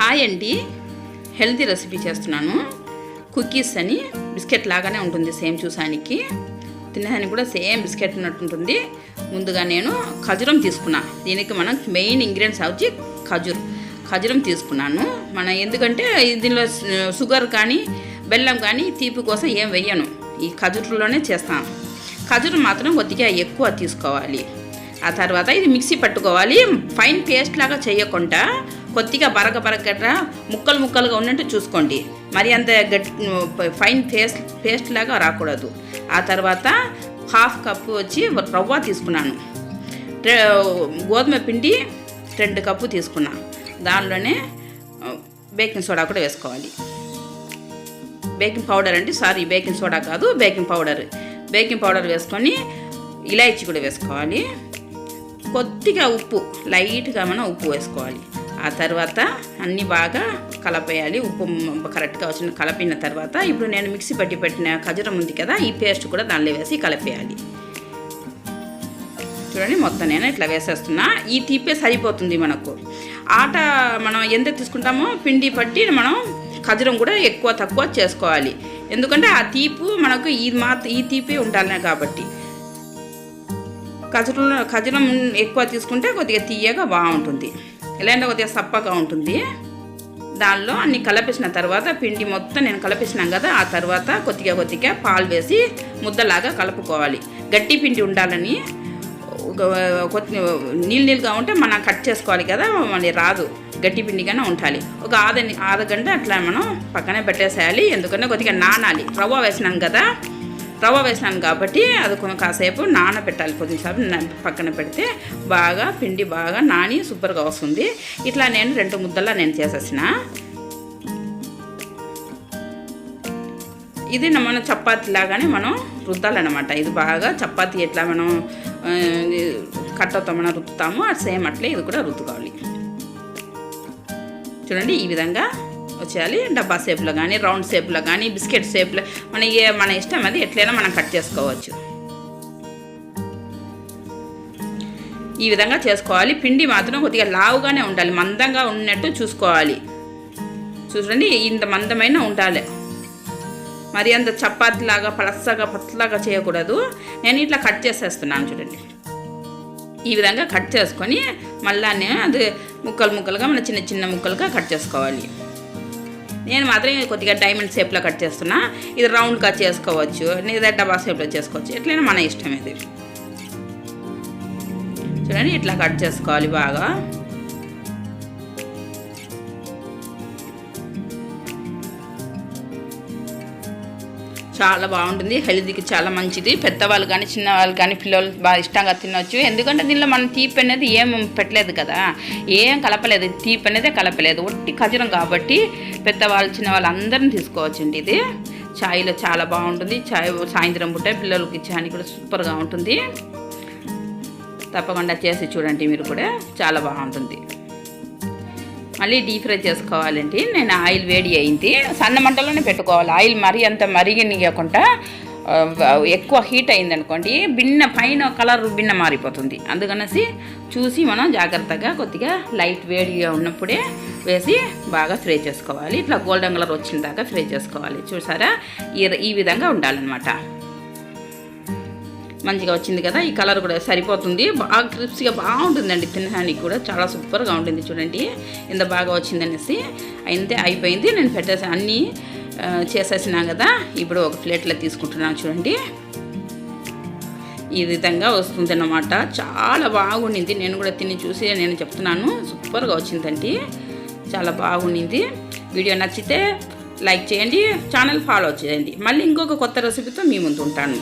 Hi అండి, healthy recipe చేస్తున్నాను. Cookies అని బిస్కెట్ లాగానే ఉంటుంది, సేమ్ చూసానికి తినడానికి కూడా సేమ్ బిస్కెట్ ఉన్నట్టు ఉంటుంది. ముందుగా నేను ఖజూరం తీసుకున్నా. దీనికి మనం మెయిన్ ఇంగ్రీడియంట్స్ వచ్చి ఖజూరం తీసుకున్నాను. ఎందుకంటే దీనిలో షుగర్ కానీ బెల్లం కానీ తీపి కోసం ఏం వెయ్యను, ఈ ఖజూరంలోనే చేస్తాను. ఖజూరం మాత్రం కొద్దిగా ఎక్కువ తీసుకోవాలి. ఆ తర్వాత ఇది మిక్సీ పట్టుకోవాలి. ఫైన్ పేస్ట్ లాగా చేయకుండా కొద్దిగా బరగగా ముక్కలుగా ఉన్నట్టు చూసుకోండి. మరి అంత ఫైన్ పేస్ట్ లాగా రాకూడదు. ఆ తర్వాత హాఫ్ కప్పు వచ్చి రవ్వ తీసుకున్నాను. గోధుమ పిండి 2 కప్పు తీసుకున్నా. దానిలోనే బేకింగ్ సోడా కూడా వేసుకోవాలి. బేకింగ్ పౌడర్ అంటే బేకింగ్ సోడా కాదు, బేకింగ్ పౌడర్ వేసుకొని ఇలాచీ కూడా వేసుకోవాలి. కొద్దిగా ఉప్పు, లైట్గా మనం ఉప్పు వేసుకోవాలి. ఆ తర్వాత అన్నీ బాగా కలపేయాలి. ఉప్పు కరెక్ట్గా వచ్చిన కలిపిన తర్వాత ఇప్పుడు నేను మిక్సీ పెట్టిన ఖజూరం ఉంది కదా, ఈ పేస్ట్ కూడా దానిలో వేసి కలిపేయాలి. చూడండి, మొత్తం నేను ఇట్లా వేసేస్తున్నా. ఈ తీపే సరిపోతుంది మనకు. ఆట మనం ఎంత తీసుకుంటామో పిండి పట్టి మనం ఖజూరం కూడా ఎక్కువ తక్కువ చేసుకోవాలి. ఎందుకంటే ఆ తీపు మనకు ఈ తీపి ఉండాలి కాబట్టి. ఖజూరం ఎక్కువ తీసుకుంటే కొద్దిగా తీయగా బాగుంటుంది, లేదంటే కొద్దిగా సప్పగా ఉంటుంది. దానిలో అన్ని కలిపేసిన తర్వాత పిండి మొత్తం నేను కలిపేసినాం కదా, ఆ తర్వాత కొద్దిగా పాలు వేసి ముద్దలాగా కలుపుకోవాలి. గట్టి పిండి ఉండాలని, నీళ్ళుగా ఉంటే మనం కట్ చేసుకోవాలి కదా, మళ్ళీ రాదు. గట్టి పిండిగానే ఉండాలి. ఒక ఆరు గంట అట్లా మనం పక్కనే పెట్టేసేయాలి. ఎందుకంటే కొద్దిగా నానాలి. రవ్వ వేసినాను కాబట్టి అది కాసేపు నానబెట్టాలి. కొద్దిసేపు పక్కన పెడితే బాగా పిండి బాగా నాని సూపర్గా వస్తుంది. ఇట్లా నేను 2 ముద్దలా నేను చేసేసిన. ఇది మనం చపాతీ లాగానే మనం రుద్దాలన్నమాట. ఇది బాగా చపాతీ ఎట్లా మనం కట్టతో మనం రుద్దుతామో సేమ్ అట్లే ఇది కూడా రుద్దుకోవాలి. చూడండి, ఈ విధంగా వచ్చేయాలి. డబ్బా షేప్లో కానీ, రౌండ్ షేప్లో కానీ, బిస్కెట్ షేప్లో మన ఇష్టం, అది ఎట్లయినా మనం కట్ చేసుకోవచ్చు. ఈ విధంగా చేసుకోవాలి. పిండి మాత్రం కొద్దిగా లావుగానే ఉండాలి, మందంగా ఉన్నట్టు చూసుకోవాలి. చూడండి, ఇంత మందమైన ఉండాలి. మరి అంత చపాతీలాగా పతలాగా చేయకూడదు. నేను ఇట్లా కట్ చేసేస్తున్నాను. చూడండి, ఈ విధంగా కట్ చేసుకొని మళ్ళీ అది ముక్కలుగా మన చిన్న ముక్కలుగా కట్ చేసుకోవాలి. నేను మాత్రం కొద్దిగా డైమండ్ షేప్లో కట్ చేస్తున్నా. ఇది రౌండ్గా చేసుకోవచ్చు, లేదా డబ్బా షేప్లో చేసుకోవచ్చు, ఎట్లయినా మన ఇష్టం. ఇది చూడండి, ఇట్లా కట్ చేసుకోవాలి బాగా. చాలా బాగుంటుంది, హెల్తీకి చాలా మంచిది. పెద్దవాళ్ళు కానీ చిన్నవాళ్ళు కానీ పిల్లలు బాగా ఇష్టంగా తినవచ్చు. ఎందుకంటే దీనిలో మనం తీపి అనేది ఏం పెట్టలేదు కదా, ఏం కలపలేదు, తీపి అనేది కలపలేదు, ఒట్టి ఖజూరం కాబట్టి పెద్దవాళ్ళు చిన్నవాళ్ళు అందరిని తీసుకోవచ్చండి. ఇది చాయ్లో చాలా బాగుంటుంది. సాయంత్రం పూట పిల్లలకి ఇచ్చేదానికి కూడా సూపర్గా ఉంటుంది. తప్పకుండా చేసి చూడండి మీరు కూడా, చాలా బాగుంటుంది. మళ్ళీ డీప్ ఫ్రై చేసుకోవాలండి. నేను ఆయిల్ వేడి అయింది, సన్న మంటలోనే పెట్టుకోవాలి. ఆయిల్ మరీ అంత మరిగనియకుండా ఎక్కువ హీట్ అయిందనుకోండి, పైన కలర్ మారిపోతుంది. అందుకనేసి చూసి మనం జాగ్రత్తగా కొద్దిగా లైట్ వేడిగా ఉన్నప్పుడే వేసి బాగా ఫ్రై చేసుకోవాలి. ఇట్లా గోల్డెన్ కలర్ వచ్చిన దాకా ఫ్రై చేసుకోవాలి. చూసారా, ఈ విధంగా ఉండాలన్నమాట. మంచిగా వచ్చింది కదా, ఈ కలర్ కూడా సరిపోతుంది. బాగా క్రిస్పీగా బాగుంటుందండి, తినడానికి కూడా చాలా సూపర్గా ఉంటుంది. చూడండి ఎంత బాగా వచ్చిందనేసి. అయిపోయింది. నేను అన్నీ చేసేసినా కదా, ఇప్పుడు ఒక ప్లేట్లో తీసుకుంటున్నాను. చూడండి, ఈ విధంగా వస్తుంది అన్నమాట. చాలా బాగుండింది. నేను కూడా తిని చూసి నేను చెప్తున్నాను, సూపర్గా వచ్చిందండి, చాలా బాగుండింది. వీడియో నచ్చితే లైక్ చేయండి, ఛానల్ ఫాలో చేయండి. మళ్ళీ ఇంకొక కొత్త రెసిపీతో మీ ముందు ఉంటాను.